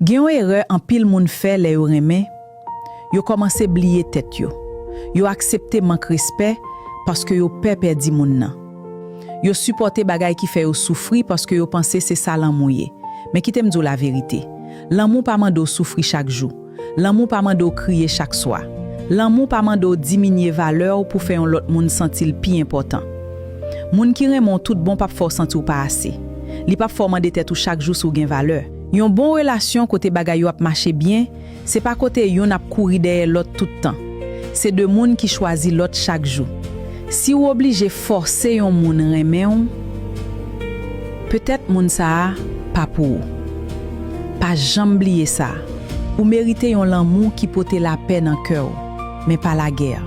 Gen yon erreur en pile moun fait les yo reme, yo commencé blier tête yo. Yo accepté manque respect parce que yo perdre moun nan. Yo supporté bagay qui fait yo souffrir parce que yo pensé c'est ça l'amour. Mais qui t'aime dire la vérité. L'amour pas mando souffrir chaque jour. L'amour pas mando crier chaque soir. L'amour pas mando diminuer valeur pour faire l'autre moun sentir plus important. Moun qui remon tout bon pas fort sentir pas assez. Li pas fort mande tête chaque jour sou gen valeur. Yon bon relation côté bagay yo ap marcher bien, c'est pas côté yon ap courir derrière l'autre tout le temps. C'est de moun qui choisit l'autre chaque jour. Si ou obligé forcer yon moun reme yon, peut-être moun sa pas pour. Pas jamais oublier ça. Ou mériter yon l'amour qui pote la paix dans cœur, mais pas la guerre.